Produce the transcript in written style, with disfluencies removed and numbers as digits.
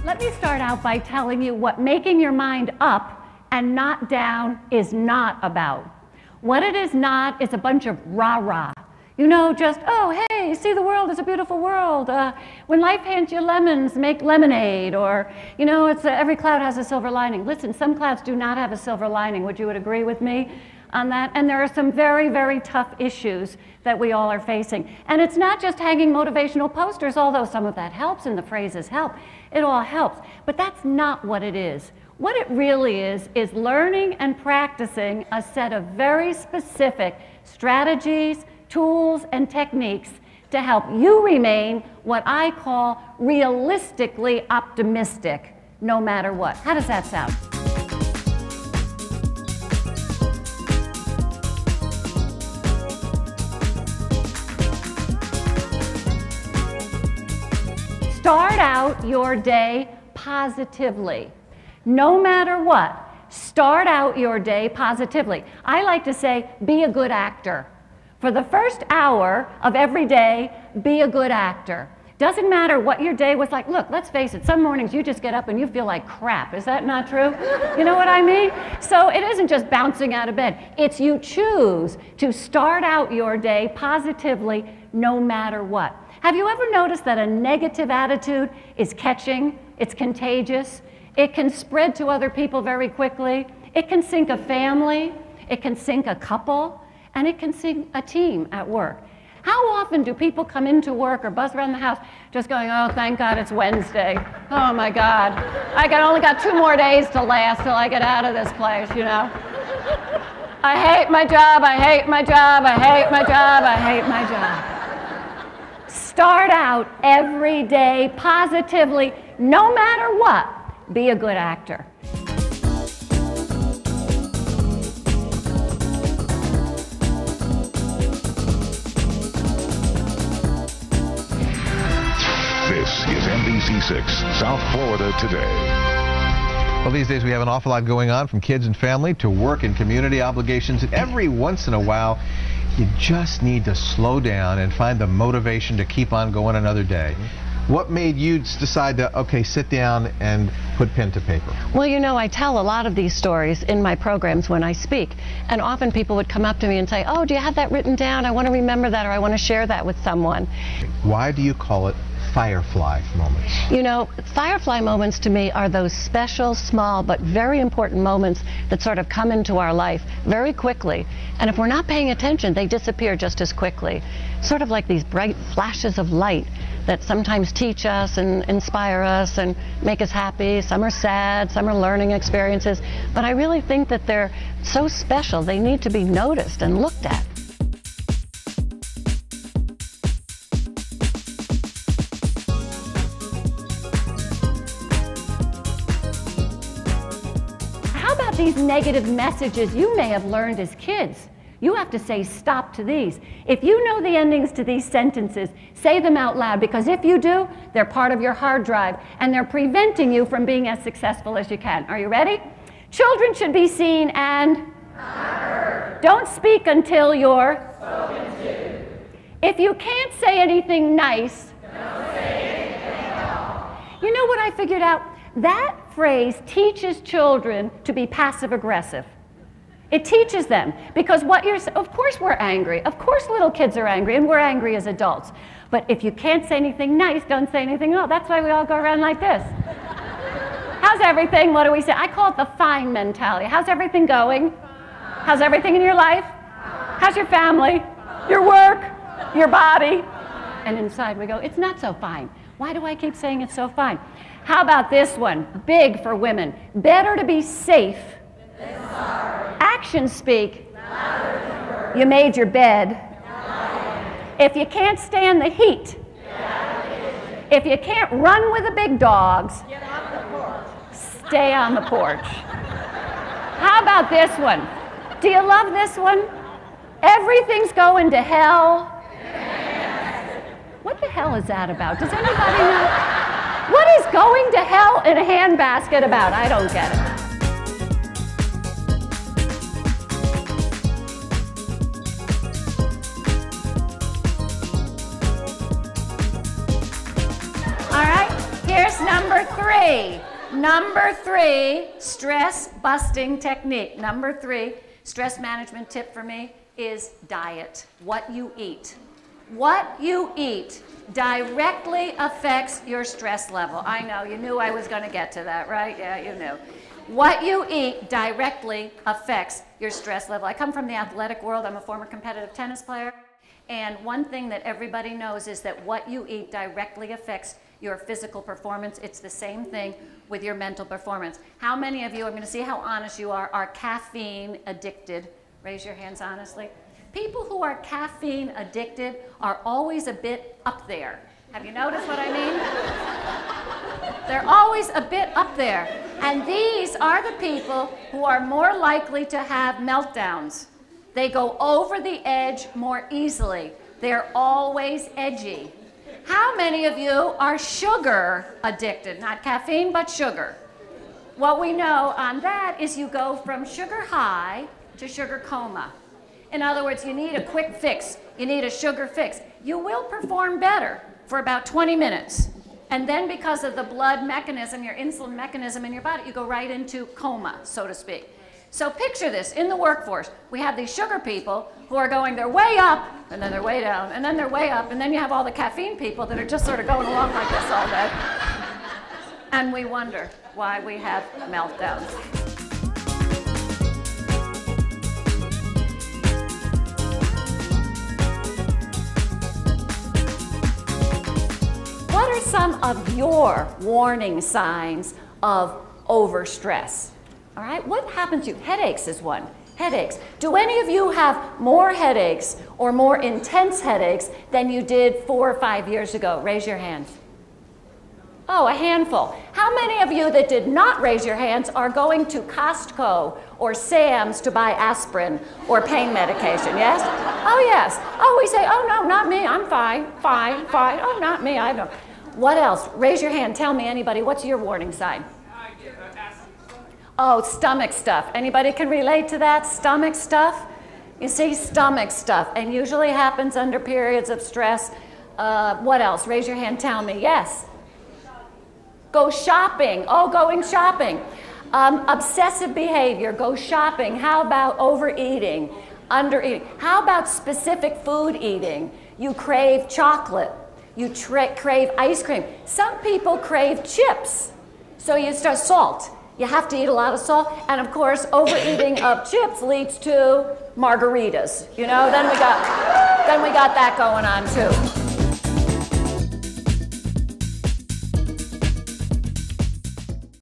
Let me start out by telling you what making your mind up and not down is not about. What it is not is a bunch of rah-rah. You know, just, oh, hey, see the world is a beautiful world. When life hands you lemons, make lemonade. Or, you know, it's every cloud has a silver lining. Listen, some clouds do not have a silver lining. Would you agree with me on that? And there are some very, very tough issues that we all are facing. And it's not just hanging motivational posters, although some of that helps and the phrases help. It all helps. But that's not what it is. What it really is learning and practicing a set of very specific strategies, tools, and techniques to help you remain what I call realistically optimistic, no matter what. How does that sound? Start out your day positively. No matter what, start out your day positively. I like to say, be a good actor. For the first hour of every day, be a good actor. Doesn't matter what your day was like. Look, let's face it, some mornings you just get up and you feel like crap. Is that not true? You know what I mean? So it isn't just bouncing out of bed. It's you choose to start out your day positively no matter what. Have you ever noticed that a negative attitude is catching? It's contagious. It can spread to other people very quickly. It can sink a family. It can sink a couple. And it can sink a team at work. How often do people come into work or buzz around the house just going, oh, thank God it's Wednesday. Oh, my God. I only got 2 more days to last till I get out of this place, you know. I hate my job. I hate my job. I hate my job. I hate my job. Start out every day positively, no matter what. Be a good actor. This is NBC6 South Florida Today. Well, these days we have an awful lot going on, from kids and family to work and community obligations. And every once in a while, you just need to slow down and find the motivation to keep on going another day. What made you decide to, okay, sit down and put pen to paper? Well, you know, I tell a lot of these stories in my programs when I speak. And often people would come up to me and say, oh, do you have that written down? I want to remember that, or I want to share that with someone. Why do you call it Firefly moments? You know, Firefly moments to me are those special, small, but very important moments that sort of come into our life very quickly. And if we're not paying attention, they disappear just as quickly. Sort of like these bright flashes of light that sometimes teach us and inspire us and make us happy. Some are sad, some are learning experiences. But I really think that they're so special, they need to be noticed and looked at. How about these negative messages you may have learned as kids? You have to say stop to these. If you know the endings to these sentences, say them out loud, because if you do, they're part of your hard drive and they're preventing you from being as successful as you can. Are you ready? Children should be seen and heard. Don't speak until you're spoken to. If you can't say anything nice, don't say anything at all. You know what I figured out? That phrase teaches children to be passive aggressive. It teaches them, because of course we're angry. Of course little kids are angry, and we're angry as adults. But if you can't say anything nice, don't say anything at all. That's why we all go around like this. How's everything? What do we say? I call it the fine mentality. How's everything going? How's everything in your life? How's your family? Your work? Your body? And inside we go, it's not so fine. Why do I keep saying it's so fine? How about this one? Big for women. Better to be safe. Actions speak. You made your bed. If you can't stand the heat, if you can't run with the big dogs, stay on the porch. How about this one? Do you love this one? Everything's going to hell. What the hell is that about? Does anybody know? What is going to hell in a handbasket about? I don't get it. All right, here's number Number three, stress busting technique. Number three, stress management tip for me is diet. What you eat. What you eat directly affects your stress level. I know, you knew I was going to get to that, right? Yeah, you knew. What you eat directly affects your stress level. I come from the athletic world. I'm a former competitive tennis player. And one thing that everybody knows is that what you eat directly affects your physical performance. It's the same thing with your mental performance. How many of you, I'm going to see how honest you are caffeine addicted? Raise your hands honestly. People who are caffeine addicted are always a bit up there. Have you noticed what I mean? They're always a bit up there. And these are the people who are more likely to have meltdowns. They go over the edge more easily. They're always edgy. How many of you are sugar addicted? Not caffeine, but sugar. What we know on that is you go from sugar high to sugar coma. In other words, you need a quick fix. You need a sugar fix. You will perform better for about 20 minutes. And then because of the blood mechanism, your insulin mechanism in your body, you go right into coma, so to speak. So picture this, in the workforce, we have these sugar people who are going, they're way up, and then they're way down, and then they're way up, and then you have all the caffeine people that are just sort of going along like this all day. And we wonder why we have meltdowns. What are some of your warning signs of overstress? All right, what happens to you? Headaches is one. Headaches. Do any of you have more headaches or more intense headaches than you did 4 or 5 years ago? Raise your hands. Oh, a handful. How many of you that did not raise your hands are going to Costco or Sam's to buy aspirin or pain medication? Yes? Oh, yes. Oh, we say, oh, no, not me. I'm fine, fine, fine. Oh, not me. I don't. What else? Raise your hand. Tell me, anybody, what's your warning sign? Oh, stomach stuff. Anybody can relate to that? Stomach stuff? You see, stomach stuff. And usually happens under periods of stress. What else? Raise your hand. Tell me. Yes? Go shopping. Oh, going shopping. Obsessive behavior. Go shopping. How about overeating? Undereating. How about specific food eating? You crave chocolate. You crave ice cream. Some people crave chips. So you start salt. You have to eat a lot of salt. And of course, overeating of chips leads to margaritas. You know, then we got that going on too.